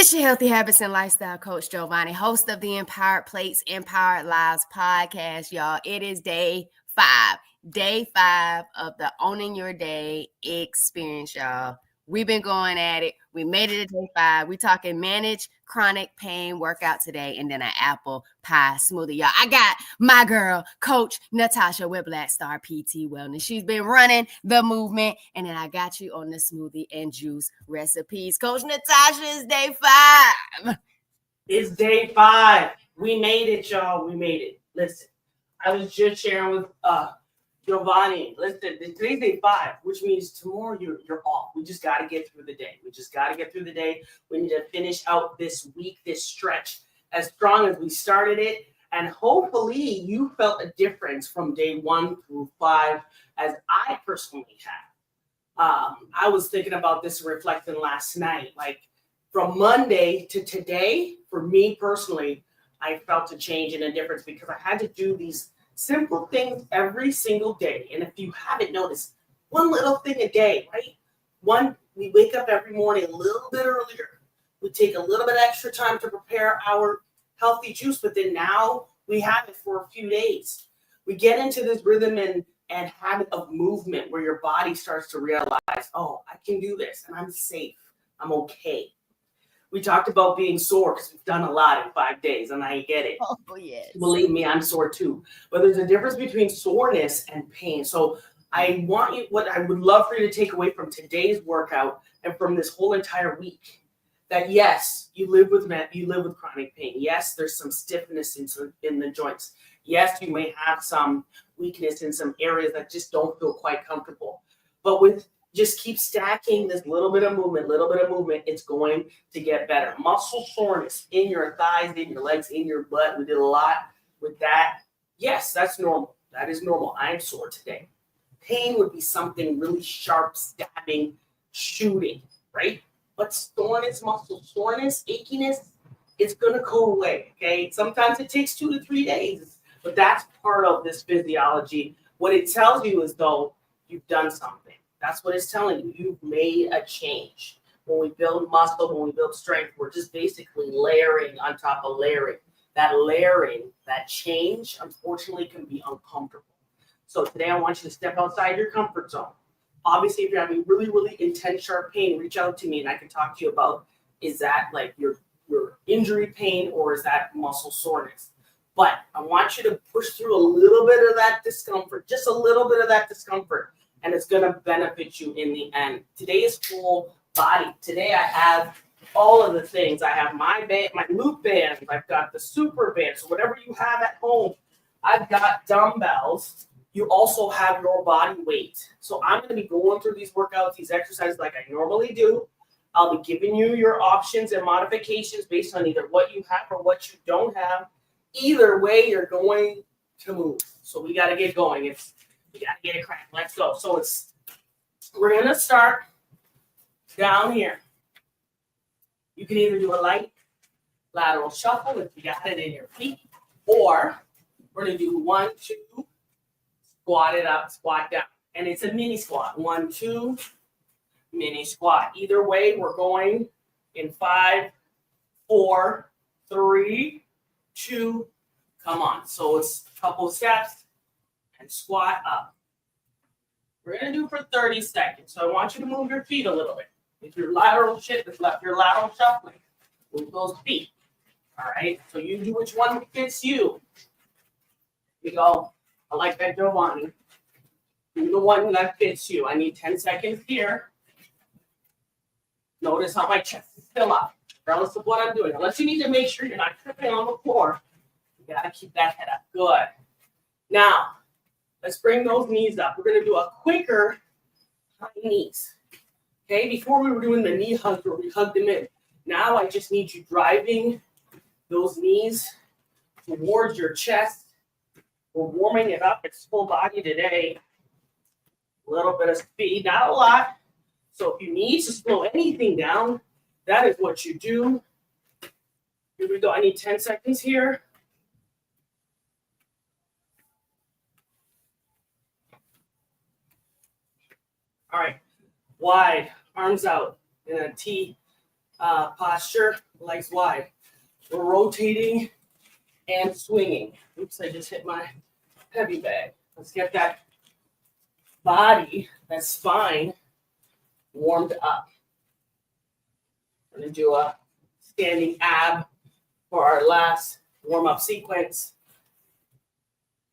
It's your Healthy Habits and Lifestyle Coach Jovonnie, host of the Empowered Plates, Empowered Lives podcast, y'all. It is day 5 of the Owning Your Day experience, y'all. We've been going at it. We made it to day 5. We're talking manage chronic pain workout today and then an apple pie smoothie, y'all. I got my girl, Coach Natasha with Black Star PT Wellness. She's been running the movement. And then I got you on the smoothie and juice recipes. Coach Natasha, it's day 5. It's day 5. We made it, y'all. We made it. Listen, I was just sharing with Jovonnie. Listen, today's day 5, which means tomorrow you're off. We just got to get through the day. We need to finish out this week, this stretch, as strong as we started it. And hopefully you felt a difference from day 1 through 5, as I personally have. I was thinking about this and reflecting last night. Like, from Monday to today, for me personally, I felt a change and a difference because I had to do these simple things every single day. And if you haven't noticed, one little thing a day, right? One, we wake up every morning a little bit earlier. We take a little bit extra time to prepare our healthy juice, but then now we have it for a few days. We get into this rhythm and habit of movement where your body starts to realize, oh, I can do this and I'm safe. I'm okay. We talked about being sore because we've done a lot in 5 days, and I get it. Oh, yes. Believe me, I'm sore too. But there's a difference between soreness and pain. So what I would love for you to take away from today's workout and from this whole entire week, that yes, you live with chronic pain. Yes, there's some stiffness in the joints. Yes, you may have some weakness in some areas that just don't feel quite comfortable. But just keep stacking this little bit of movement, it's going to get better. Muscle soreness in your thighs, in your legs, in your butt. We did a lot with that. Yes, that's normal. That is normal. I'm sore today. Pain would be something really sharp, stabbing, shooting, right? But soreness, muscle soreness, achiness, it's going to go away, okay? Sometimes it takes 2 to 3 days, but that's part of this physiology. What it tells you is, though, you've done something. That's what it's telling you. You've made a change. When we build muscle, when we build strength, we're just basically layering on top of layering. That change, unfortunately, can be uncomfortable. So today I want you to step outside your comfort zone. Obviously, if you're having really, really intense, sharp pain, reach out to me and I can talk to you about, is that like your injury pain or is that muscle soreness? But I want you to push through a little bit of that discomfort, just a little bit of that discomfort. And it's going to benefit you in the end. Today is full body. Today I have all of the things. I have my loop bands. I've got the super band. So whatever you have at home, I've got dumbbells. You also have your body weight. So I'm going to be going through these workouts, these exercises like I normally do. I'll be giving you your options and modifications based on either what you have or what you don't have. Either way, you're going to move. So we got to get going. We got to get it cracked. Let's go. So we're going to start down here. You can either do a light lateral shuffle if you got it in your feet, or we're going to do 1, 2, squat it up, squat down. And it's a mini squat. 1, 2, mini squat. Either way, we're going in 5, 4, 3, 2, come on. So it's a couple steps. And squat up. We're going to do for 30 seconds. So I want you to move your feet a little bit. If your lateral shuffling, move those feet. All right. So you do which one fits you. You go. I like that, Jovonnie. Do the one that fits you. I need 10 seconds here. Notice how my chest is still up, regardless of what I'm doing. Unless you need to make sure you're not tripping on the floor. You got to keep that head up. Good. Now, let's bring those knees up. We're going to do a quicker high knees. Okay, before we were doing the knee hugs where we hugged them in. Now I just need you driving those knees towards your chest. We're warming it up. It's full body today. A little bit of speed, not a lot. So if you need to slow anything down, that is what you do. Here we go. I need 10 seconds here. All right, wide, arms out in a T posture, legs wide. We're rotating and swinging. Oops, I just hit my heavy bag. Let's get that body, that spine warmed up. I'm going to do a standing ab for our last warm-up sequence.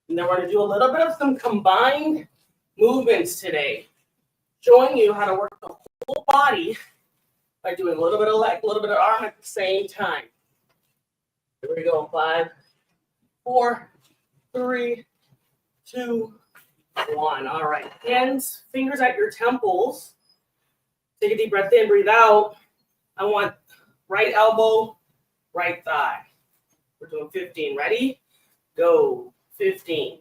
And then we're going to do a little bit of some combined movements today, showing you how to work the whole body by doing a little bit of leg, a little bit of arm at the same time. Here we go. 5, 4, 3, 2, 1. All right. Hands, fingers at your temples. Take a deep breath in, breathe out. I want right elbow, right thigh. We're doing 15. Ready? Go. 15.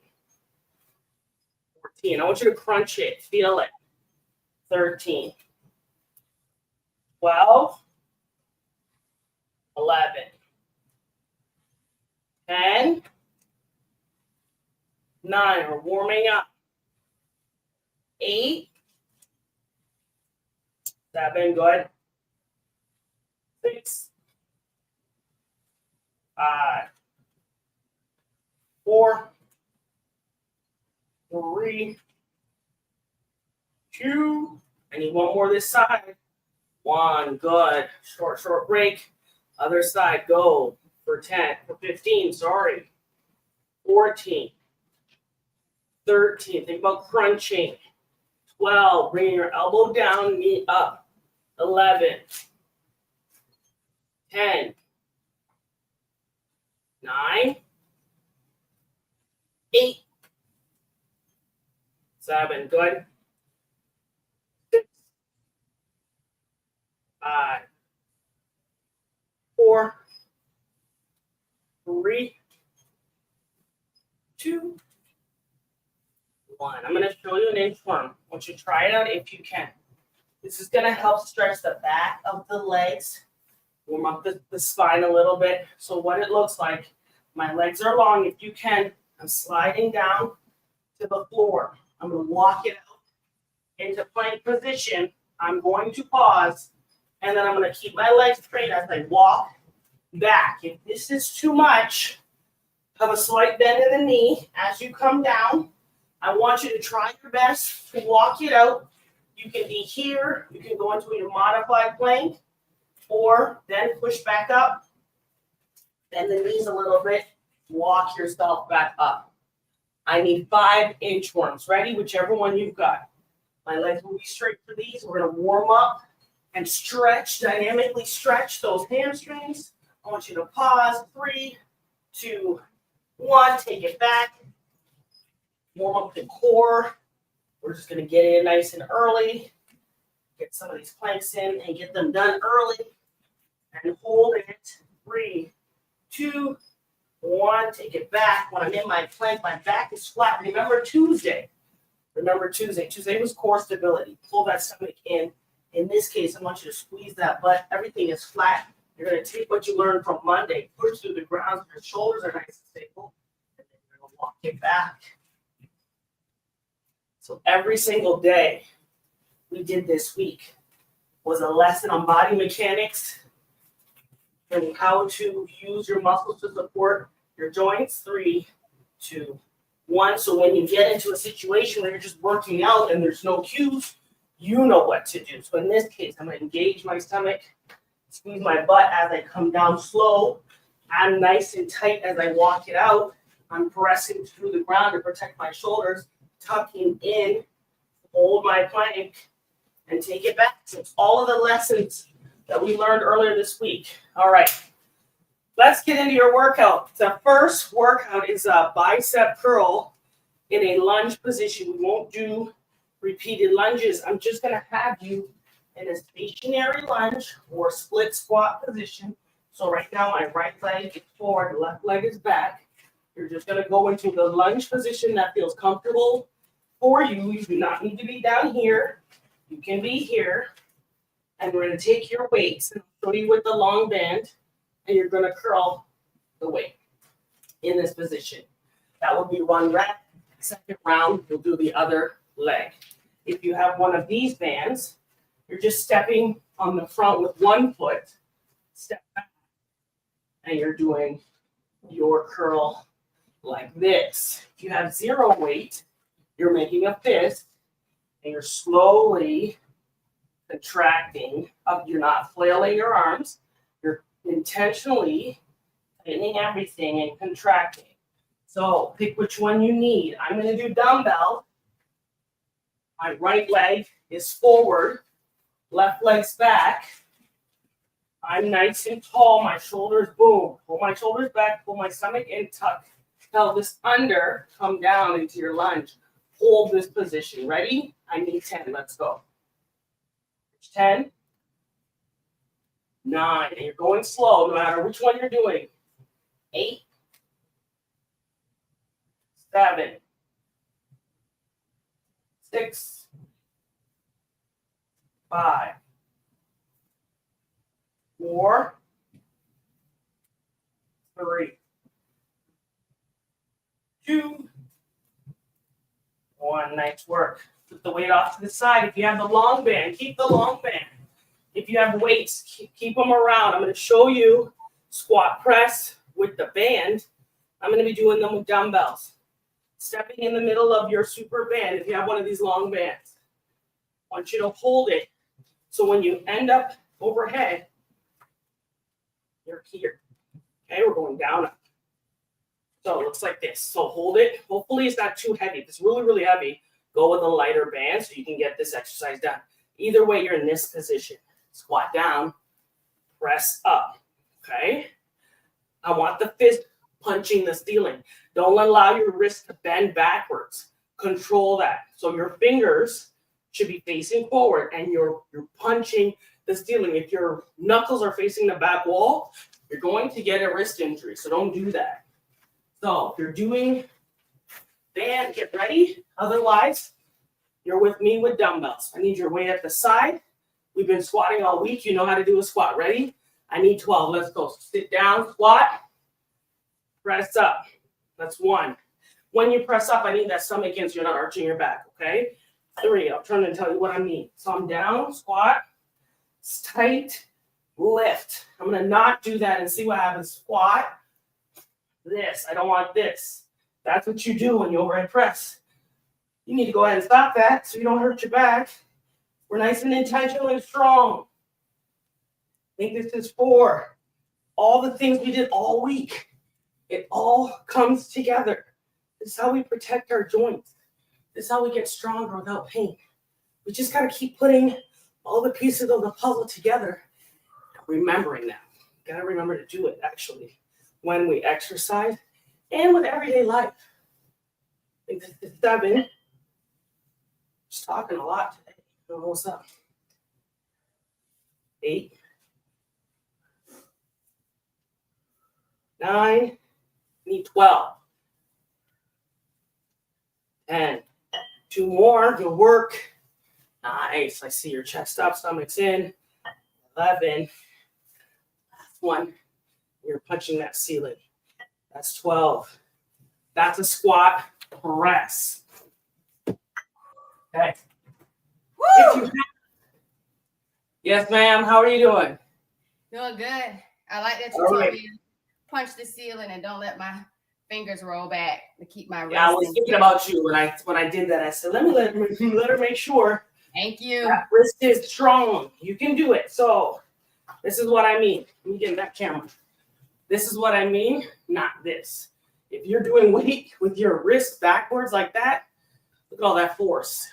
14. I want you to crunch it. Feel it. 13. 12. 11. 10. 9. We're warming up. 8. 7. Good. 6. 5. 4. 3. 2. I need one more this side. 1. Good. Short break. Other side. Go for 10. For 15. Sorry. 14. 13. Think about crunching. 12. Bringing your elbow down, knee up. 11. 10. 9. 8. 7. Good. 6. 5. 4. 3. 2. 1. I'm going to show you an inchworm. I want you to try it out if you can. This is going to help stretch the back of the legs, warm up the spine a little bit. So what it looks like, my legs are long. If you can, I'm sliding down to the floor. I'm going to walk it out into plank position. I'm going to pause, and then I'm going to keep my legs straight as I walk back. If this is too much, have a slight bend in the knee as you come down. I want you to try your best to walk it out. You can be here. You can go into your modified plank, or then push back up. Bend the knees a little bit. Walk yourself back up. I need 5 inchworms. Ready? Whichever one you've got. My legs will be straight for these. We're going to warm up and stretch, dynamically stretch those hamstrings. I want you to pause. 3, 2, 1. Take it back. Warm up the core. We're just going to get in nice and early. Get some of these planks in and get them done early. And hold it. 3, 2, 1. Take it back. When I'm in my plank, my back is flat. Remember Tuesday. Tuesday was core stability. Pull that stomach in. In this case, I want you to squeeze that butt. Everything is flat. You're going to take what you learned from Monday, push through the ground. Your shoulders are nice and stable. And then you're going to walk it back. So every single day we did this week was a lesson on body mechanics and how to use your muscles to support your joints. 3, 2, 1. So when you get into a situation where you're just working out and there's no cues, you know what to do. So in this case, I'm going to engage my stomach, squeeze my butt as I come down slow. I'm nice and tight as I walk it out. I'm pressing through the ground to protect my shoulders, tucking in, hold my plank, and take it back. So it's all of the lessons that we learned earlier this week. All right, let's get into your workout. The first workout is a bicep curl in a lunge position. We won't do repeated lunges. I'm just going to have you in a stationary lunge or split squat position. So right now my right leg is forward, left leg is back. You're just going to go into the lunge position that feels comfortable for you. You do not need to be down here. You can be here. And we're going to take your weights and show you with the long band, and you're going to curl the weight in this position. That will be 1 rep. Second round, we'll do the other leg. If you have one of these bands, you're just stepping on the front with 1 foot step back, and you're doing your curl like this. If you have zero weight, you're making a fist, and you're slowly contracting up. You're not flailing your arms. You're intentionally tightening everything and contracting. So pick which one you need. I'm going to do dumbbell. My right leg is forward, left leg's back. I'm nice and tall. My shoulders, boom. Pull my shoulders back, pull my stomach in, tuck pelvis under, come down into your lunge. Hold this position. Ready? I need 10. Let's go. 10, 9. And you're going slow no matter which one you're doing. 8, 7, 6, 5, 4, 3, 2, 1. Nice work. Put the weight off to the side. If you have the long band, keep the long band. If you have weights, keep them around. I'm going to show you squat press with the band. I'm going to be doing them with dumbbells. Stepping in the middle of your super band, if you have one of these long bands. I want you to hold it so when you end up overhead, you're here. Okay, we're going down. So it looks like this. So hold it. Hopefully it's not too heavy. If it's really, really heavy, go with a lighter band so you can get this exercise done. Either way, you're in this position. Squat down, press up. Okay? I want the fist punching the ceiling. Don't allow your wrist to bend backwards. Control that. So your fingers should be facing forward and you're punching the ceiling. If your knuckles are facing the back wall, you're going to get a wrist injury. So don't do that. So if you're doing band, get ready. Otherwise, you're with me with dumbbells. I need your weight at the side. We've been squatting all week. You know how to do a squat. Ready? I need 12. Let's go. Sit down, squat, press up. That's 1. When you press up, I need that stomach in so you're not arching your back, okay? 3. I'll turn and tell you what I mean. So I'm down, squat, tight, lift. I'm going to not do that and see what happens. Squat, this. I don't want this. That's what you do when you overhead press. You need to go ahead and stop that so you don't hurt your back. We're nice and intentional and strong. I think this is for all the things we did all week. It all comes together. This is how we protect our joints. This is how we get stronger without pain. We just got to keep putting all the pieces of the puzzle together. Remembering that. Got to remember to do it, actually, when we exercise and with everyday life. I think this is 7. Just talking a lot today. I don't know what's up. 8. 9. Need 12. 10. 2 more. Good work. Nice. I see your chest up, stomach's in. 11. Last 1. You're punching that ceiling. That's 12. That's a squat press. Okay. Woo! Yes, ma'am. How are you doing? Doing good. I like that you All told right. me to punch the ceiling and don't let my fingers roll back to keep my wrist. Yeah, I was thinking about you when I did that. I said, let her make sure Thank you. that wrist is strong. You can do it. So this is what I mean. Let me get in that camera. This is what I mean, not this. If you're doing weight with your wrist backwards like that, look at all that force.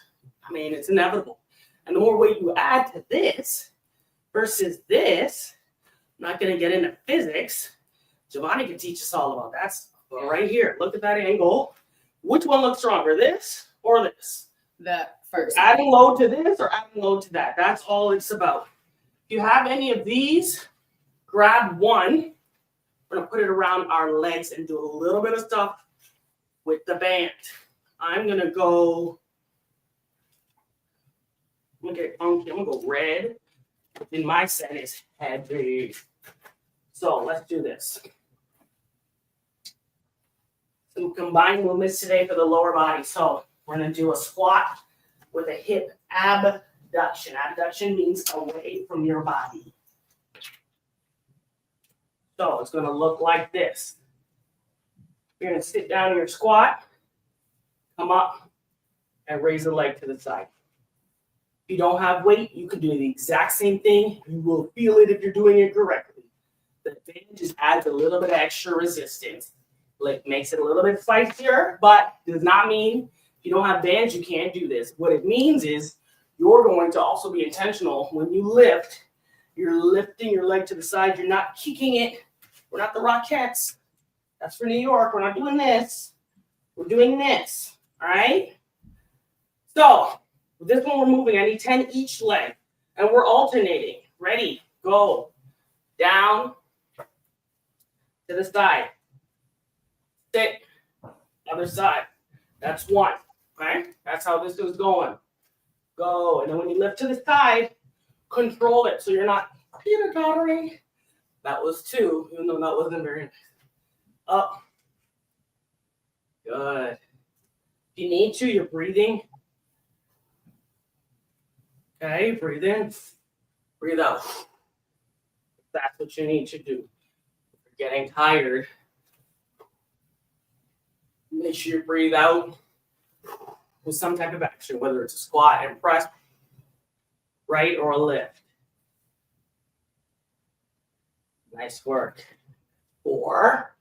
I mean, it's inevitable. And the more weight you add to this versus this, I'm not going to get into physics. Jovonnie can teach us all about that stuff. But right here, look at that angle. Which one looks stronger, this or this? The first. Adding load to this or adding load to that. That's all it's about. If you have any of these, grab one. We're going to put it around our legs and do a little bit of stuff with the band. I'm going to go, I'm going to get funky. I'm going to go red. In my set is heavy. So let's do this. Some combined movements today for the lower body. So we're going to do a squat with a hip abduction. Abduction means away from your body. So it's going to look like this. You're going to sit down in your squat, come up, and raise the leg to the side. If you don't have weight, you can do the exact same thing. You will feel it if you're doing it correctly. The advantage just adds a little bit of extra resistance. Like makes it a little bit spicier, but does not mean if you don't have bands, you can't do this. What it means is you're going to also be intentional when you lift. You're lifting your leg to the side. You're not kicking it. We're not the Rockettes. That's for New York. We're not doing this. We're doing this. All right? So with this one, we're moving. I need 10 each leg. And we're alternating. Ready? Go. Down. To the side. Sit. Other side. That's one. Okay? That's how this is going. Go. And then when you lift to the side, control it so you're not teeter-tottering. That was two, even though that wasn't very nice. Up. Good. If you need to, you're breathing. Okay, breathe in, breathe out. That's what you need to do. If you're getting tired, make sure you breathe out with some type of action, whether it's a squat and press, right, or a lift. Nice work. 4.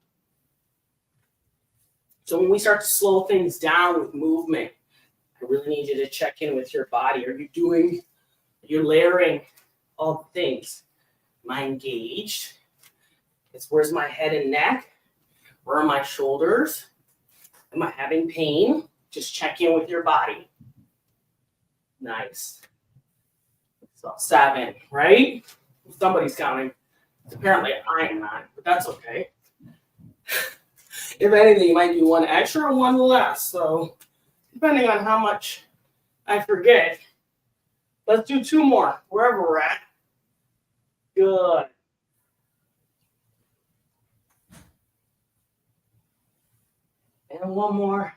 So when we start to slow things down with movement, I really need you to check in with your body. You're layering all the things. Am I engaged? Where's my head and neck? Where are my shoulders? Am I having pain? Just check in with your body. Nice. So 7, right? Somebody's counting. Apparently I am not, but that's okay. If anything, you might do one extra or one less. So depending on how much I forget, let's do 2 more, wherever we're at. Good. And 1 more.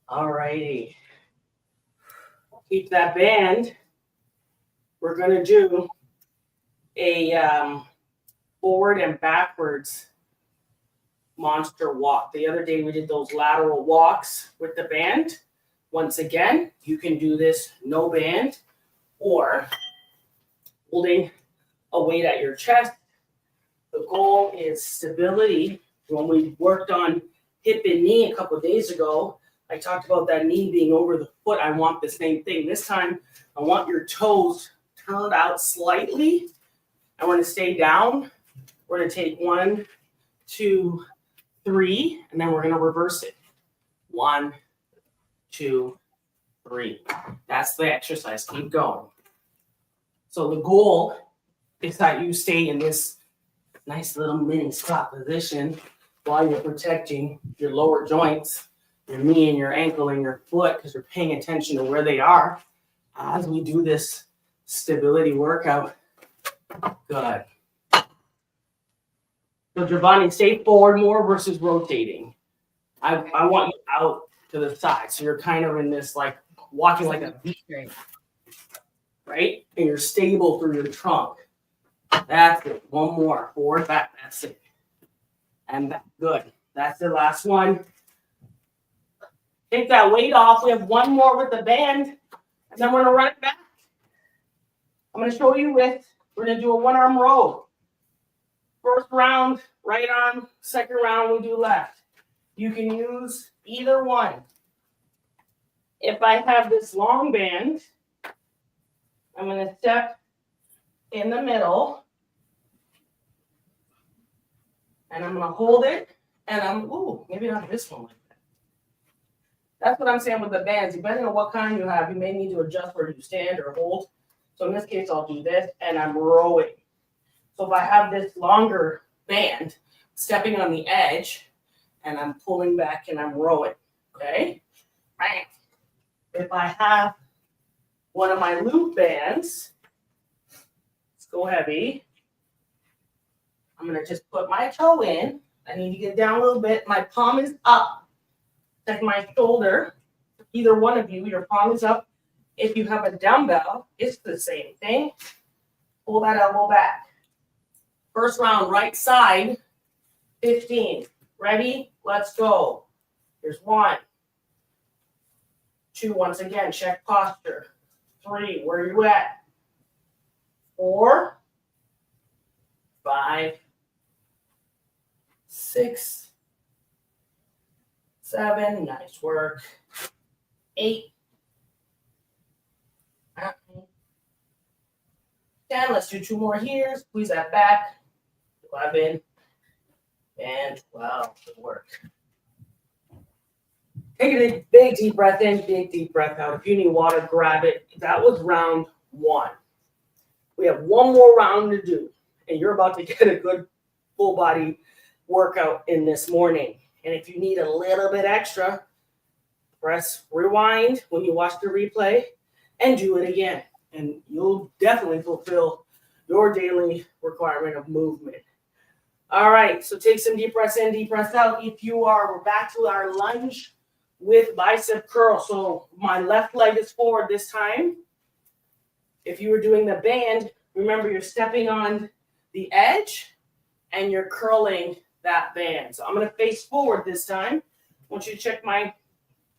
All righty. Keep that band. We're going to do a forward and backwards monster walk. The other day we did those lateral walks with the band. Once again, you can do this no band or holding a weight at your chest. The goal is stability. When we worked on hip and knee a couple of days ago, I talked about that knee being over the foot. I want the same thing. This time, I want your toes turned out slightly. I want to stay down. We're going to take 1, 2, 3, and then we're going to reverse it. 1, 2, 3. That's the exercise. Keep going. So the goal is that you stay in this nice little mini squat position while you're protecting your lower joints, your knee and your ankle and your foot, because you're paying attention to where they are as we do this stability workout. Good. So Jovonnie, stay forward more versus rotating. I want you out to the side. So you're kind of in this like walking like a V, right? And you're stable through your trunk. That's it. 1 more. Forward, back. That's it. And back. Good. That's the last one. Take that weight off. We have 1 more with the band. And then we're going to run it back. I'm going to show you we're going to do a 1-arm row. First round, right arm. Second round, we do left. You can use either one. If I have this long band, I'm going to step in the middle. And I'm going to hold it. And maybe not this one like that. That's what I'm saying with the bands. Depending on what kind you have, you may need to adjust where you stand or hold. So in this case, I'll do this, and I'm rowing. So if I have this longer band, stepping on the edge, and I'm pulling back and I'm rowing, okay? Right. If I have one of my loop bands, let's go heavy. I'm going to just put my toe in. I need to get down a little bit. My palm is up. Check my shoulder. Either one of you, your palm is up. If you have a dumbbell, it's the same thing. Pull that elbow back. First round, right side, 15. Ready? Let's go. Here's 1. 2, once again, check posture. 3, where are you at? 4, 5, 6, 7, nice work. 8, 9, 10, let's do 2 more here. Squeeze that back. 11 and 12. Good work. Take a big deep breath in, big deep breath out. If you need water, grab it. That was round 1. We have 1 more round to do, and you're about to get a good full body workout in this morning. And if you need a little bit extra, press rewind when you watch the replay and do it again. And you'll definitely fulfill your daily requirement of movement. All right, so take some deep breaths in, deep breaths out. We're back to our lunge with bicep curl. So my left leg is forward this time. If you were doing the band, remember you're stepping on the edge and you're curling that band. So I'm going to face forward this time. I want you to check my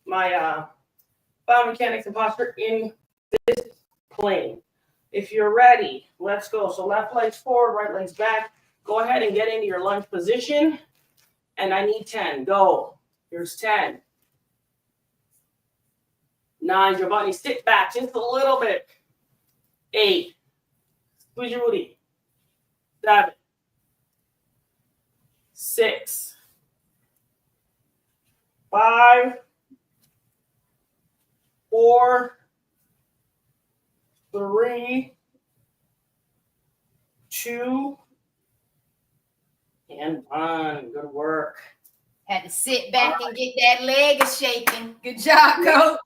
biomechanics and posture in this plane. If you're ready, let's go. So left leg's forward, right leg's back. Go ahead and get into your lunge position. And I need 10. Go. Here's 10. 9. Jovonnie, stick back just a little bit. 8. Squeeze your booty. 7. 6. 5. 4. 3. 2. And 1. Good work. Had to sit back and get that leg shaking. Good job, coach.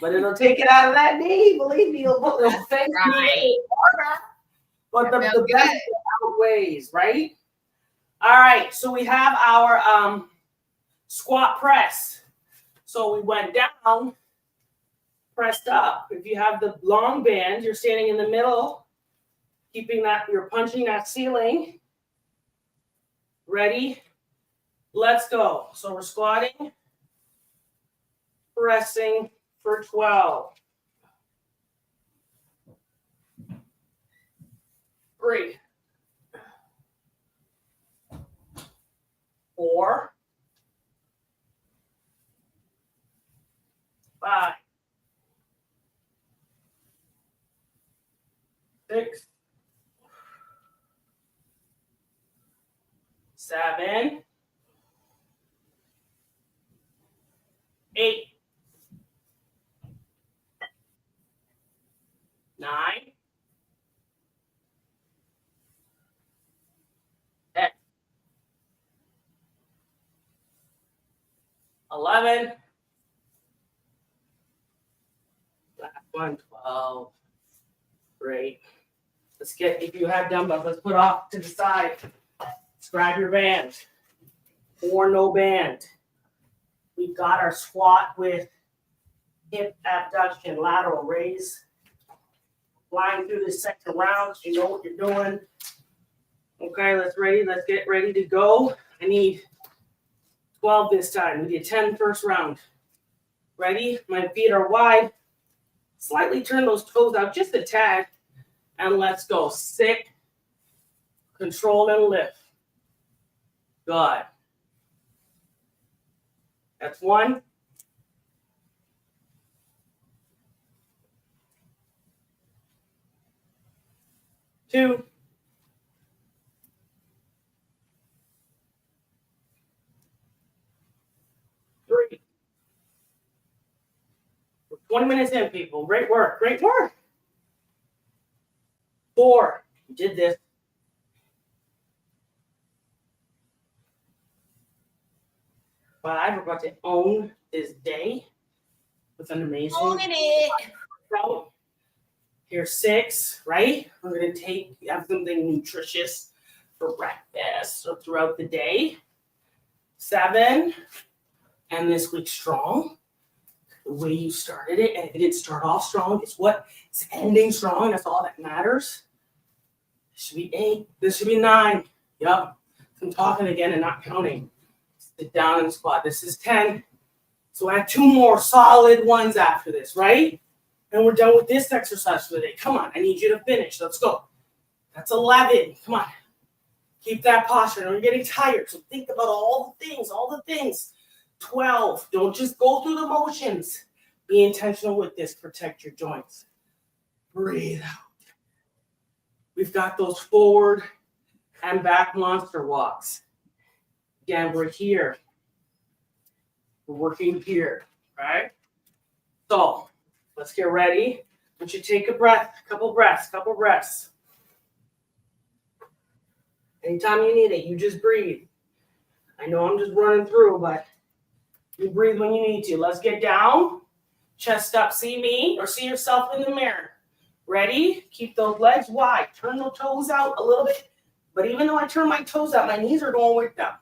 But it'll take it out of that knee. Believe me, it'll fix Right. But the best outweighs, right? All right, so we have our squat press. So we went down, pressed up. If you have the long band, you're standing in the middle, keeping that, you're punching that ceiling. Ready? Let's go. So we're squatting, pressing for 12. 3. 4. 5. 6. 7. 8. 9. 10. 11. Last one, 12. Great. Let's get, if you have dumbbells, let's put off to the side. Let's grab your band. Or no band. We've got our squat with hip abduction, lateral raise. Flying through this second round, so you know what you're doing. Okay, let's get ready to go. I need 12 this time. We did 10 first round. Ready? My feet are wide. Slightly turn those toes out just a tad. And let's go. Sit, control, and lift. Good. That's 1. 2. 3. We're 20 minutes in, people. Great work. Great work. 4. You did this. 5. We're about to own this day with an amazing. Owning it. Here's 6, right? We're going to have something nutritious for breakfast or throughout the day. 7, and this week strong. the way you started it. And if it didn't start off strong, guess what? It's ending strong. That's all that matters. This should be 8. This should be 9. Yup. I'm talking again and not counting. Sit down and squat. This is 10. So I have 2 more solid ones after this, right? And we're done with this exercise for the day. Come on, I need you to finish. Let's go. That's 11. Come on. Keep that posture. Now you're getting tired. So think about all the things. 12. Don't just go through the motions. Be intentional with this. Protect your joints. Breathe out. We've got those forward and back monster walks. Again, we're here. We're working here, right? So let's get ready. I want you to take a breath, couple breaths. Anytime you need it, you just breathe. I know I'm just running through, but you breathe when you need to. Let's get down, chest up, see me or see yourself in the mirror. Ready? Keep those legs wide. Turn the toes out a little bit. But even though I turn my toes out, my knees are going with them.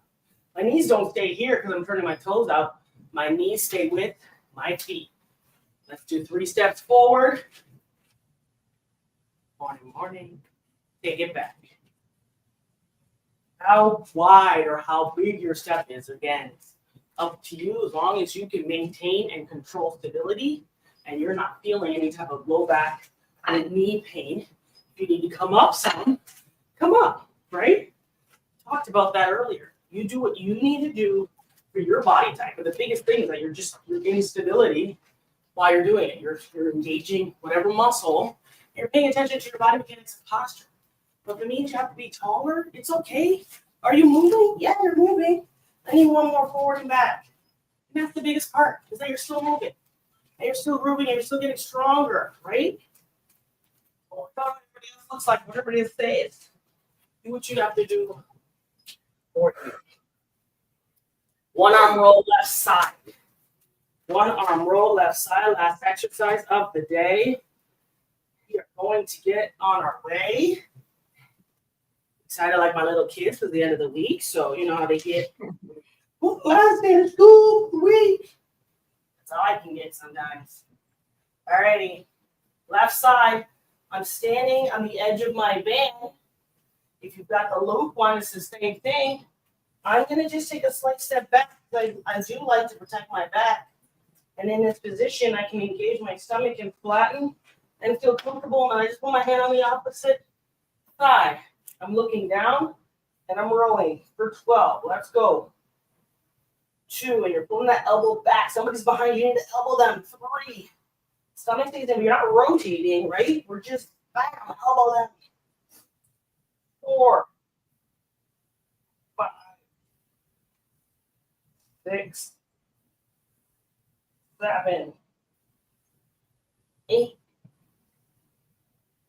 My knees don't stay here because I'm turning my toes out. My knees stay with my feet. Let's do 3 steps forward. Morning. Take it back. How wide or how big your step is, again, it's up to you as long as you can maintain and control stability and you're not feeling any type of low back and knee pain. If you need to come up some, come up, right? Talked about that earlier. You do what you need to do for your body type. But the biggest thing is that you're getting stability while you're doing it. You're engaging whatever muscle. You're paying attention to your body mechanics and posture. But if it means you have to be taller, it's okay. Are you moving? Yeah, you're moving. I need 1 more forward and back. And that's the biggest part, is that you're still moving. And you're still grooving and you're still getting stronger, right? Well, what everybody else looks like, what everybody else says. Do what you have to do for you. 1 arm roll left side. 1 arm roll left side. Last exercise of the day. We are going to get on our way. Excited like my little kids for the end of the week. So you know how they get last day of school week. That's all I can get sometimes. Alrighty. Left side. I'm standing on the edge of my band. If you've got the loop one, it's the same thing. I'm going to just take a slight step back. I do like to protect my back. And in this position, I can engage my stomach and flatten and feel comfortable. And I just put my hand on the opposite thigh. I'm looking down and I'm rowing for 12. Let's go. 2, and you're pulling that elbow back. Somebody's behind you. You need to elbow them. 3. Stomach stays in. You're not rotating, right? We're just bam, elbow them. 4, 5, 6, 7, 8,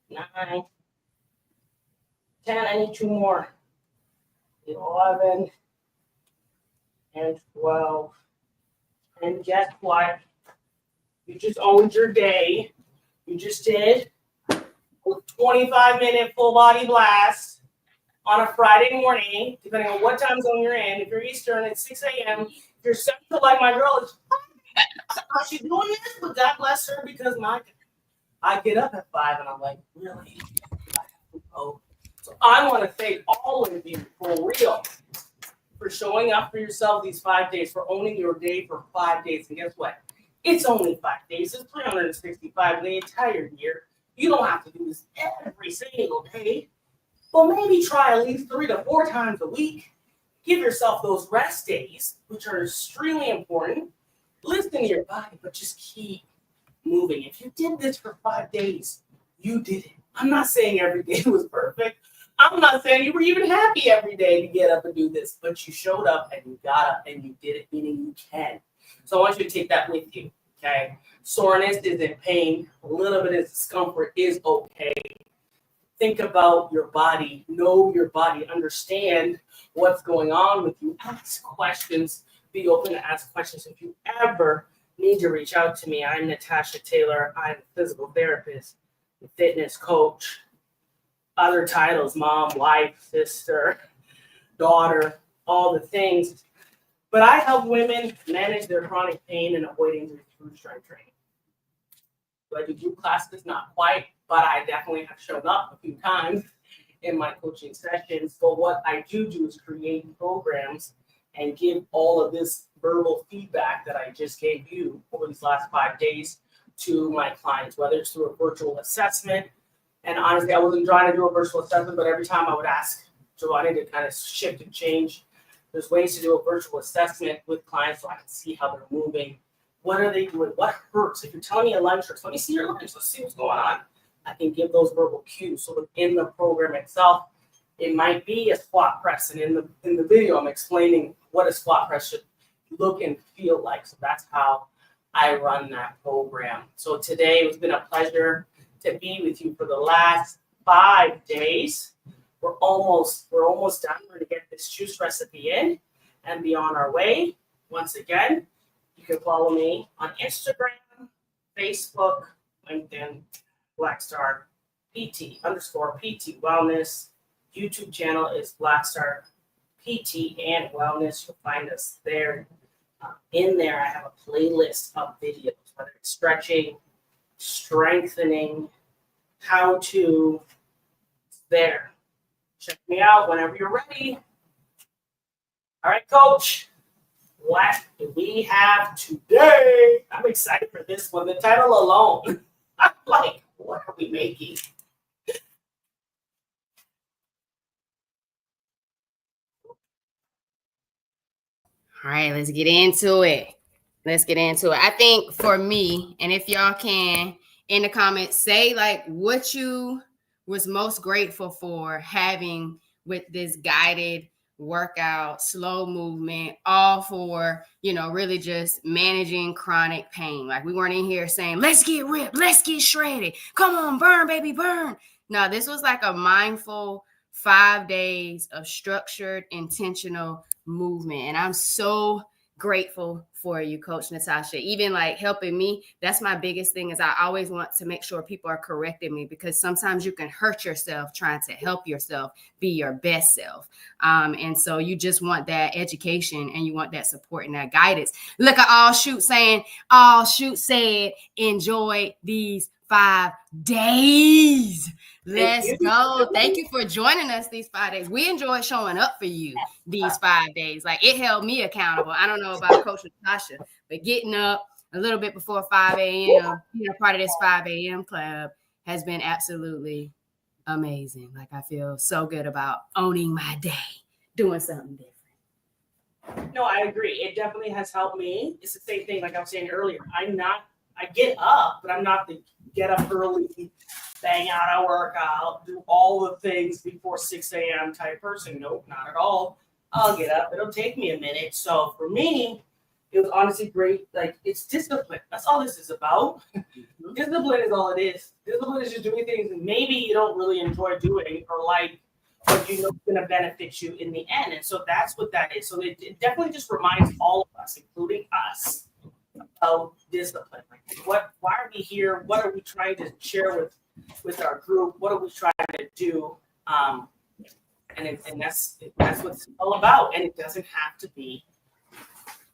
9, 10. I need 2 more. 11 and 12. And guess what? You just owned your day. You just did a 25-minute full body blast on a Friday morning, depending on what time zone you're in. If you're Eastern, it's 6 a.m. If you're Central, like my girl is, how's she doing this? But God bless her, because I get up at 5 and I'm like, really? Oh. So I want to thank all of you for real for showing up for yourself these 5 days, for owning your day for 5 days. And guess what? It's only 5 days. It's 365 in the entire year. You don't have to do this every single day. Well, maybe try at least 3 to 4 times a week. Give yourself those rest days, which are extremely important. Listen to your body, but just keep moving. If you did this for 5 days, you did it. I'm not saying every day was perfect. I'm not saying you were even happy every day to get up and do this, but you showed up and you got up and you did it, meaning you can. So I want you to take that with you, okay? Soreness isn't pain. A little bit of discomfort is okay. Think about your body. Know your body. Understand what's going on with you. Ask questions. Be open to ask questions. If you ever need to reach out to me, I'm Natasha Taylor. I'm a physical therapist, a fitness coach, other titles, mom, wife, sister, daughter, all the things. But I help women manage their chronic pain and avoid injury through through strength training. Do I do group classes? Not quite, but I definitely have shown up a few times in my coaching sessions. But what I do is create programs and give all of this verbal feedback that I just gave you over these last 5 days to my clients, whether it's through a virtual assessment. And honestly, I wasn't trying to do a virtual assessment, but every time I would ask Jovonnie to kind of shift and change. There's ways to do a virtual assessment with clients so I can see how they're moving. What are they doing? What hurts? If you're telling me a lunge hurts, let me see your lunge. Let's see what's going on. I can give those verbal cues. So within the program itself, it might be a squat press. And in the video, I'm explaining what a squat press should look and feel like. So that's how I run that program. So today it's been a pleasure to be with you for the last 5 days. We're almost done. We're going to get this juice press at the end and be on our way. Once again, you can follow me on Instagram, Facebook, LinkedIn, Blackstar PT _PT Wellness. YouTube channel is Blackstar PT and Wellness. You'll find us there. In there, I have a playlist of videos, whether it's stretching, strengthening, how to. There. Check me out whenever you're ready. All right, Coach. What do we have today? I'm excited for this one. The title alone, I'm like, what are we making? All right, let's get into it. I think for me, and if y'all can in the comments say like what you was most grateful for having with this guided workout, slow movement, all for, really just managing chronic pain. Like we weren't in here saying, let's get ripped, let's get shredded. Come on, burn, baby, burn. No, this was like a mindful 5 days of structured, intentional movement. And I'm so grateful for you, Coach Natasha, even like helping me. That's my biggest thing is I always want to make sure people are correcting me because sometimes you can hurt yourself trying to help yourself be your best self. And so you just want that education and you want that support and that guidance. Look at All Shoot said, enjoy these 5 days. Let's go. Thank you for joining us these 5 days. We enjoy showing up for you these 5 days. Like it held me accountable. I don't know about Coach Natasha, but getting up a little bit before 5 a.m., part of this 5 a.m. club has been absolutely amazing. Like I feel so good about owning my day, doing something different. No, I agree. It definitely has helped me. It's the same thing like I was saying earlier. I get up, but I'm not the get up early, bang out a workout, do all the things before 6 a.m. type person. Nope, not at all. I'll get up. It'll take me a minute. So for me, it was honestly great. Like it's discipline. That's all this is about. Discipline is all it is. Discipline is just doing things that maybe you don't really enjoy doing or like, but you know it's going to benefit you in the end. And so that's what that is. So it definitely just reminds all of us, including us, of discipline. Like why are we here? What are we trying to share with our group? What are we trying to do? And that's what it's all about. And it doesn't have to be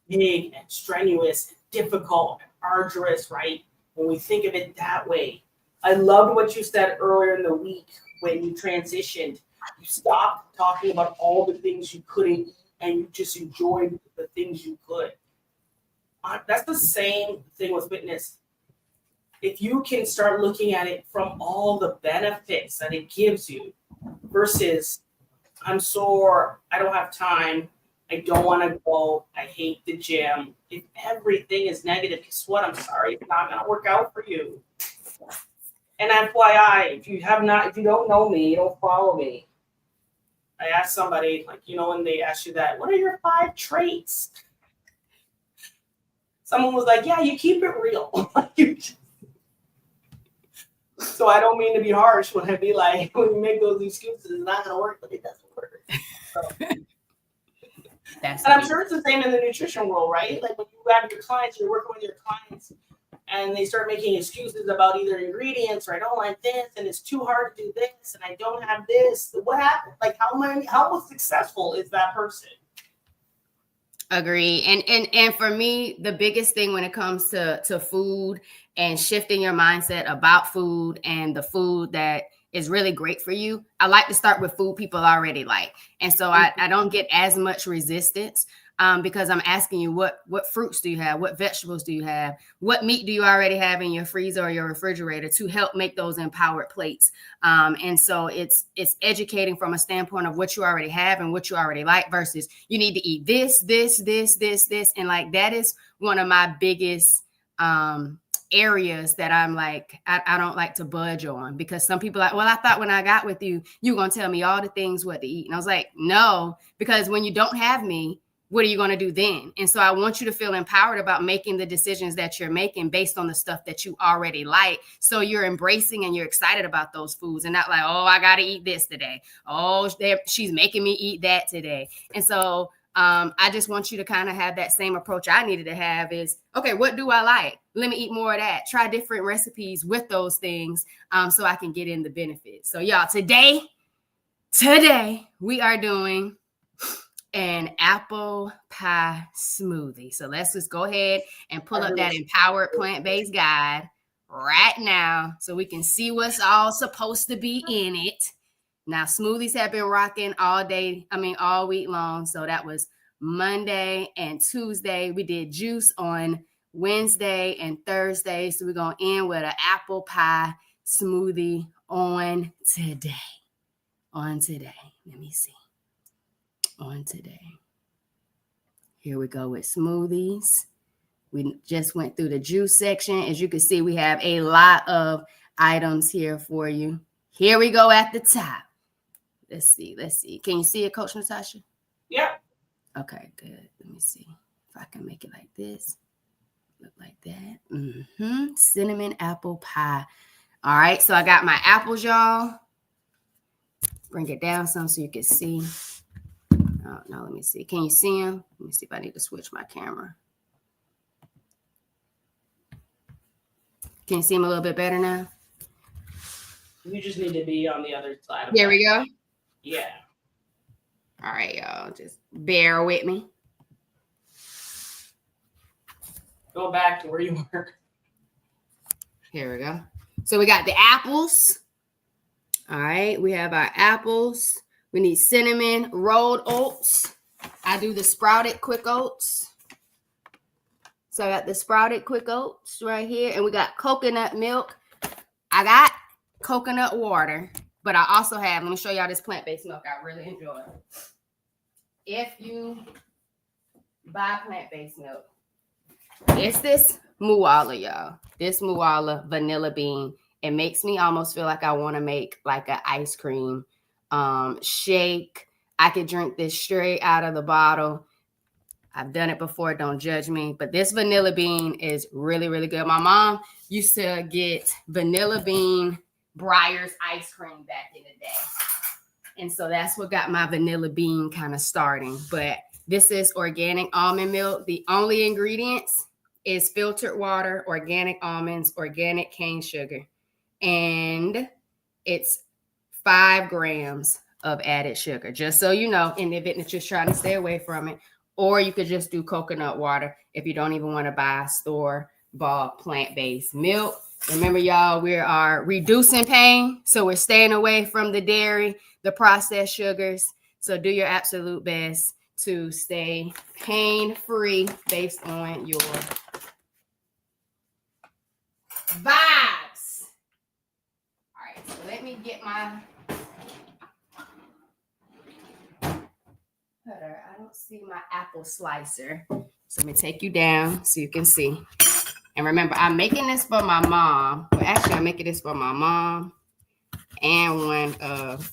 big and strenuous, and difficult, and arduous, right? When we think of it that way. I loved what you said earlier in the week when you transitioned. You stopped talking about all the things you couldn't eat and you just enjoyed the things you could. That's the same thing with fitness. If you can start looking at it from all the benefits that it gives you versus I'm sore, I don't have time, I don't want to go, I hate the gym. If everything is negative, guess what? I'm sorry, it's not going to work out for you. And FYI, if you don't know me, you don't follow me. I asked somebody, like, when they ask you that, what are your 5 traits? Someone was like, yeah, you keep it real. So I don't mean to be harsh when I be like, when you make those excuses, it's not going to work, but it doesn't work. So. And I'm sure it's the same in the nutrition world, right? Like when you have your clients, you're working with your clients, and they start making excuses about either ingredients or I don't like this, and it's too hard to do this, and I don't have this. What happened? Like how successful is that person? Agree. And for me, the biggest thing when it comes to food and shifting your mindset about food and the food that is really great for you, I like to start with food people already like. And so I don't get as much resistance because I'm asking you what fruits do you have? What vegetables do you have? What meat do you already have in your freezer or your refrigerator to help make those empowered plates? And so it's educating from a standpoint of what you already have and what you already like versus you need to eat this. And like that is one of my biggest areas that I'm like, I don't like to budge on because some people are like, well, I thought when I got with you, you were going to tell me all the things what to eat. And I was like, no, because when you don't have me, what are you going to do then? And so I want you to feel empowered about making the decisions that you're making based on the stuff that you already like. So you're embracing and you're excited about those foods and not like, oh, I got to eat this today. Oh, she's making me eat that today. And so I just want you to kind of have that same approach I needed to have is, okay, what do I like? Let me eat more of that. Try different recipes with those things so I can get in the benefits. So y'all, today we are doing an apple pie smoothie. So let's just go ahead and pull up that empowered plant-based guide right now so we can see what's all supposed to be in it. Now, smoothies have been rocking all week long. So that was Monday and Tuesday. We did juice on Wednesday and Thursday. So we're going to end with an apple pie smoothie on today. Let me see. On today. Here we go with smoothies. We just went through the juice section. As you can see, we have a lot of items here for you. Here we go at the top. Let's see. Can you see it, Coach Natasha? Yeah. Okay, good. Let me see if I can make it like this. Look like that. Cinnamon apple pie. All right, so I got my apples, y'all. Bring it down some so you can see. Oh, no, let me see. Can you see them? Let me see if I need to switch my camera. Can you see them a little bit better now? You just need to be on the other side of Here we go. Yeah. All right, y'all. Just bear with me. Go back to where you were. Here we go. So we got the apples. All right. We have our apples. We need cinnamon rolled oats. I do the sprouted quick oats. So I got the sprouted quick oats right here. And we got coconut milk. I got coconut water. But I also have, let me show y'all this plant-based milk I really enjoy. If you buy plant-based milk, it's this Mooala, y'all. This Mooala vanilla bean. It makes me almost feel like I want to make like an ice cream shake. I could drink this straight out of the bottle. I've done it before. Don't judge me. But this vanilla bean is really, really good. My mom used to get vanilla bean Breyer's ice cream back in the day. And so that's what got my vanilla bean kind of starting. But this is organic almond milk. The only ingredients is filtered water, organic almonds, organic cane sugar. And it's 5 grams of added sugar, just so you know, in the event that you're trying to stay away from it. Or you could just do coconut water if you don't even want to buy store-bought plant-based milk. Remember, y'all, we are reducing pain, so we're staying away from the dairy, the processed sugars. So do your absolute best to stay pain-free based on your vibes. All right, so let me get my cutter. I don't see my apple slicer. So let me take you down so you can see. And remember, I'm making this for my mom. Well, actually, I'm making this for my mom and one of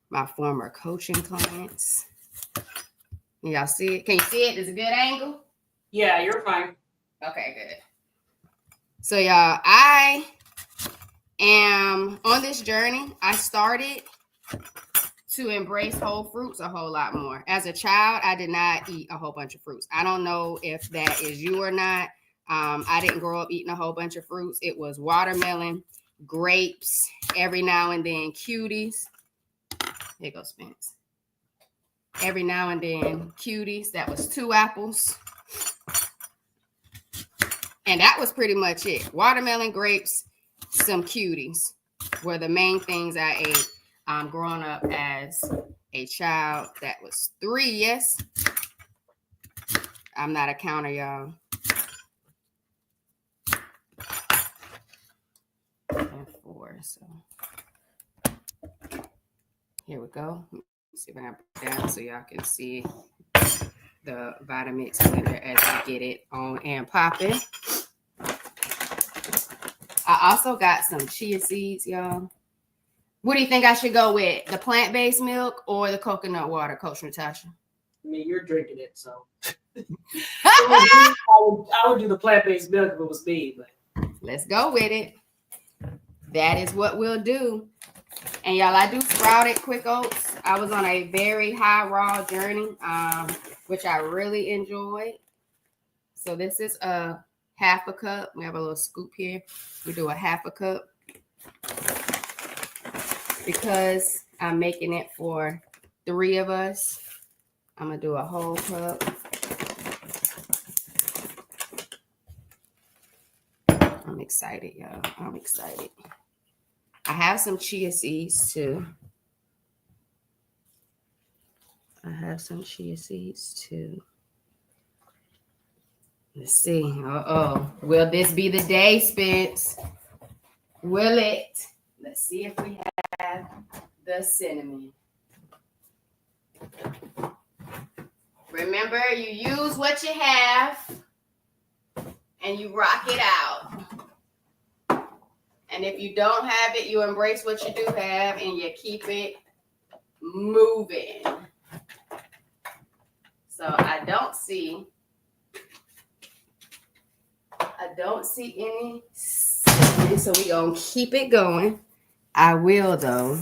my former coaching clients. Y'all see it? Can you see it? Is it a good angle? Yeah, you're fine. Okay, good. So, y'all, I am on this journey. I started to embrace whole fruits a whole lot more. As a child, I did not eat a whole bunch of fruits. I don't know if that is you or not. I didn't grow up eating a whole bunch of fruits. It was watermelon, grapes, every now and then cuties. Here goes Spence. every now and then cuties. That was 2 apples. And that was pretty much it. Watermelon, grapes, some cuties were the main things I ate growing up as a child. That was 3, yes. I'm not a counter, y'all. And 4, so here we go. Let's see if I can put it down so y'all can see the Vitamix blender as I get it on and popping. I also got some chia seeds, y'all. What do you think I should go with? The plant-based milk or the coconut water, Coach Natasha? I mean, you're drinking it, so. I would do the plant-based milk if it was me. But. Let's go with it. That is what we'll do. And y'all, I do sprouted quick oats. I was on a very high raw journey, which I really enjoyed. So this is a half a cup. We have a little scoop here. We do a half a cup because I'm making it for 3 of us. I'm gonna do a whole cup. I'm excited, y'all. I'm excited. I have some chia seeds too. Let's see. Will this be the day, Spence? Will it? Let's see if we have the cinnamon. Remember, you use what you have and you rock it out. And if you don't have it, you embrace what you do have and you keep it moving. So I don't see any cinnamon, so we're going to keep it going. I will, though,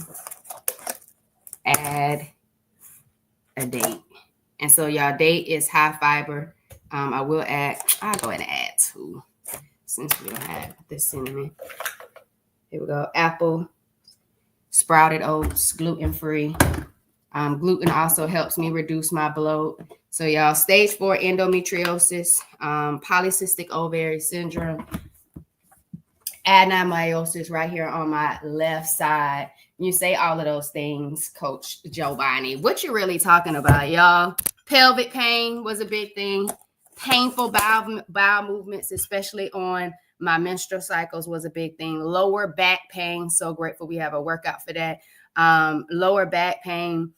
add a date. And so y'all, date is high fiber. I'll go ahead and add 2 since we don't have the cinnamon. Here we go. Apple, sprouted oats, gluten-free. Gluten also helps me reduce my bloat. So y'all, stage 4 endometriosis, polycystic ovary syndrome, adenomyosis right here on my left side. You say all of those things, Coach Jovonnie. What you really talking about, y'all? Pelvic pain was a big thing. Painful bowel movements, especially on my menstrual cycles, was a big thing. Lower back pain. So grateful we have a workout for that. Lower back pain.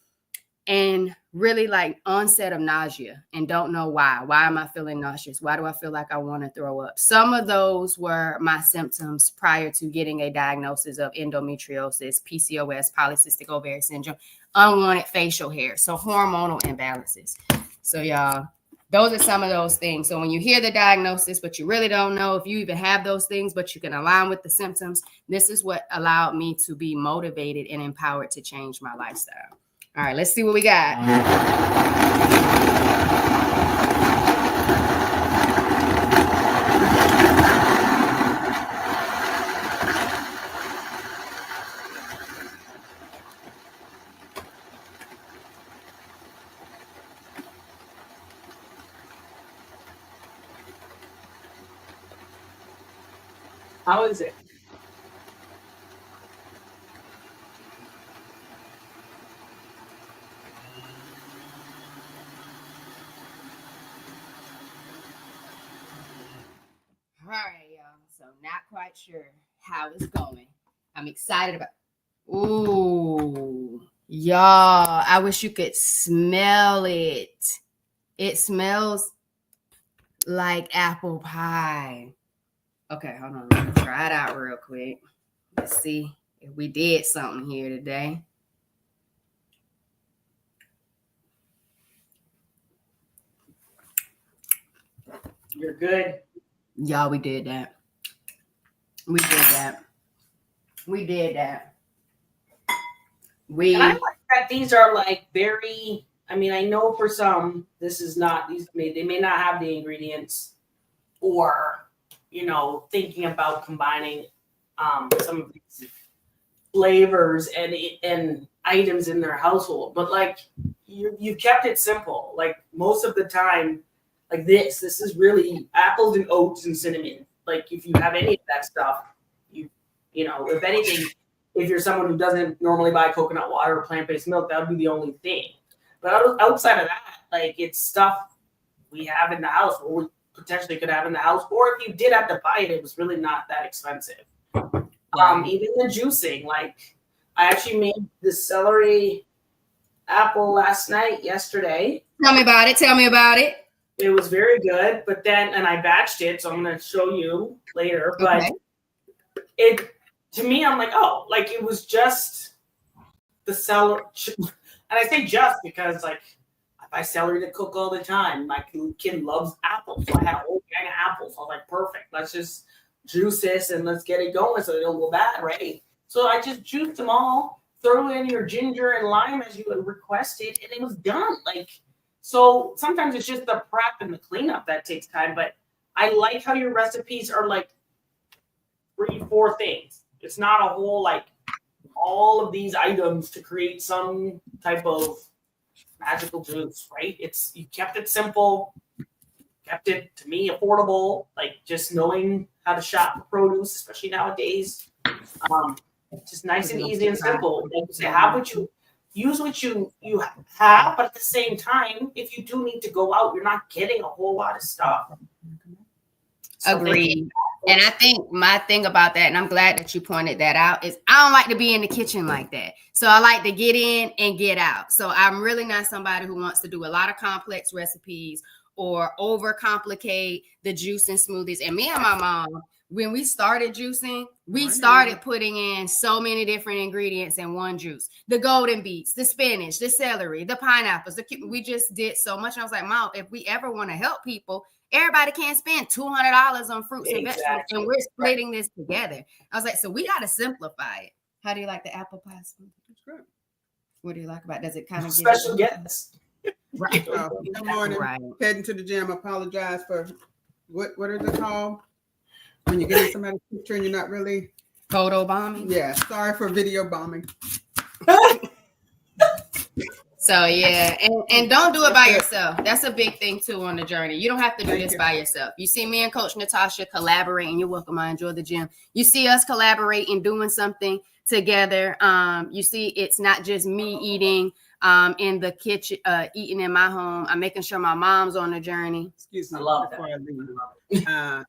And really like onset of nausea and don't know why. Why am I feeling nauseous? Why do I feel like I want to throw up? Some of those were my symptoms prior to getting a diagnosis of endometriosis, PCOS, polycystic ovary syndrome, unwanted facial hair. So hormonal imbalances. So y'all, those are some of those things. So when you hear the diagnosis, but you really don't know if you even have those things, but you can align with the symptoms, this is what allowed me to be motivated and empowered to change my lifestyle. All right, let's see what we got. How is it? All right, y'all. So not quite sure how it's going. I'm excited about. Ooh, y'all. I wish you could smell it. It smells like apple pie. Okay, hold on. Let me try it out real quick. Let's see if we did something here today. You're good. Y'all, we did that. We did that. And I like that these are like very, I mean, I know for some, this is not, they may not have the ingredients or, thinking about combining some of these flavors and items in their household, but like you've kept it simple. Like most of the time, like this is really apples and oats and cinnamon. Like if you have any of that stuff, you know, if anything, if you're someone who doesn't normally buy coconut water or plant-based milk, that would be the only thing. But outside of that, like it's stuff we have in the house, or we potentially could have in the house, or if you did have to buy it, it was really not that expensive. Even the juicing, like I actually made the celery apple yesterday. Tell me about it. It was very good, but then, and I batched it, so I'm going to show you later, but it, to me, I'm like, oh, like it was just the celery. And I say just because like I buy celery to cook all the time. My kid loves apples, so I had a whole gang of apples. I was like, perfect. Let's just juice this and let's get it going so they don't go bad, right? So I just juiced them all, throw in your ginger and lime as you had requested, and it was done. Like, so sometimes it's just the prep and the cleanup that takes time, but I like how your recipes are like 3-4 things. It's not a whole like all of these items to create some type of magical juice, right? It's you kept it simple, kept it to me affordable, like just knowing how to shop for produce, especially nowadays. Just nice and easy and simple. Like you say, have what you use, what you have, but at the same time, if you do need to go out, you're not getting a whole lot of stuff. So agreed. And I think my thing about that, and I'm glad that you pointed that out, is I don't like to be in the kitchen like that. So I like to get in and get out. So I'm really not somebody who wants to do a lot of complex recipes or overcomplicate the juice and smoothies. And me and my mom, when we started juicing, we started putting in so many different ingredients in one juice. The golden beets, the spinach, the celery, the pineapples. We just did so much. And I was like, Mom, if we ever want to help people, everybody can't spend $200 on fruits and vegetables, and we're splitting this together. I was like, so we got to simplify it. How do you like the apple pie smoothie? It's good. What do you like about it? Does it kind of special guest? Right. Good morning. Right. Heading to the gym. Apologize for what is it called? When you're getting somebody's picture and you're not really photo bombing. Yeah. Sorry for video bombing. So yeah, and don't do it by yourself. That's a big thing too on the journey. You don't have to do this by yourself. You see me and Coach Natasha collaborating. You're welcome. I enjoy the gym. You see us collaborating, doing something together. You see, it's not just me eating in the kitchen, eating in my home. I'm making sure my mom's on the journey. Excuse me. I love that.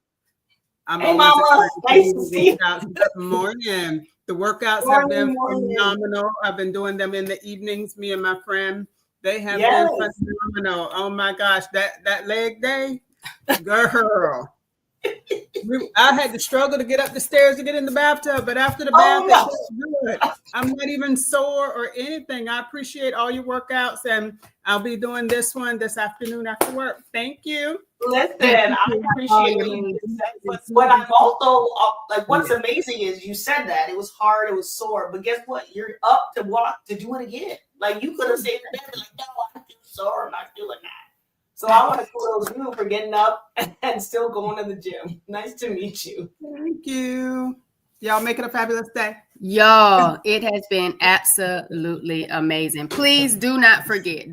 I'm hey, Mama. Nice to see you. Good morning. The workouts have been phenomenal. I've been doing them in the evenings, me and my friend. They have been phenomenal. Oh my gosh, that leg day, girl. I had to struggle to get up the stairs to get in the bathtub, but after the bath, it was good. I'm not even sore or anything. I appreciate all your workouts, and I'll be doing this one this afternoon after work. Thank you. Listen, I appreciate what you said. But I'm also like, what's amazing is you said that it was hard, it was sore, but guess what? You're up to walk to do it again. Like you could have stayed in bed, like, no, I feel sore, I'm not doing that. So I want to kudos you for getting up and still going to the gym. Nice to meet you. Thank you. Y'all make it a fabulous day. Y'all, it has been absolutely amazing. Please do not forget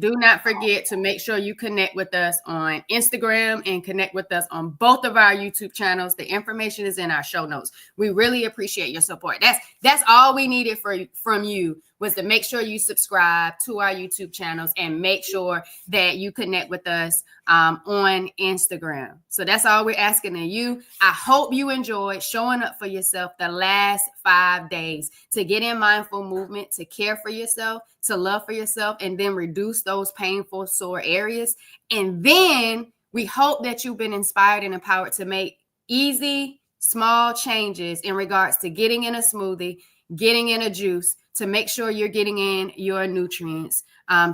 to make sure you connect with us on Instagram and connect with us on both of our YouTube channels. The information is in our show notes. We really appreciate your support. That's all we needed from you, was to make sure you subscribe to our YouTube channels and make sure that you connect with us on Instagram. So that's all we're asking of you. I hope you enjoyed showing up for yourself the last 5 days to get in mindful movement, to care for yourself, to love for yourself, and then reduce those painful, sore areas. And then we hope that you've been inspired and empowered to make easy, small changes in regards to getting in a smoothie, getting in a juice, to make sure you're getting in your nutrients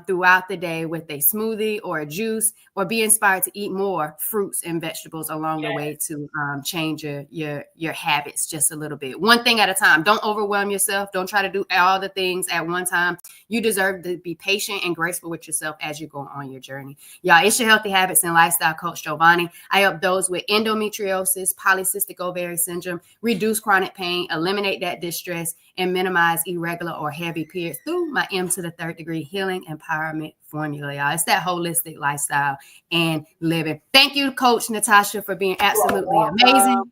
throughout the day with a smoothie or a juice, or be inspired to eat more fruits and vegetables along the way to change your habits just a little bit. One thing at a time. Don't overwhelm yourself. Don't try to do all the things at one time. You deserve to be patient and graceful with yourself as you go on your journey. Y'all, it's your Healthy Habits and Lifestyle Coach Jovonnie. I help those with endometriosis, polycystic ovary syndrome, reduce chronic pain, eliminate that distress, and minimize irregular or heavy periods through my M to the 3rd degree healing empowerment formula, y'all. It's that holistic lifestyle and living. Thank you, Coach Natasha, for being absolutely amazing.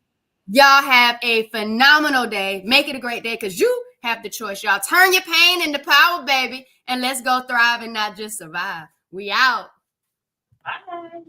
Y'all have a phenomenal day. Make it a great day, because you have the choice, y'all. Turn your pain into power, baby, and let's go thrive and not just survive. We out. Bye.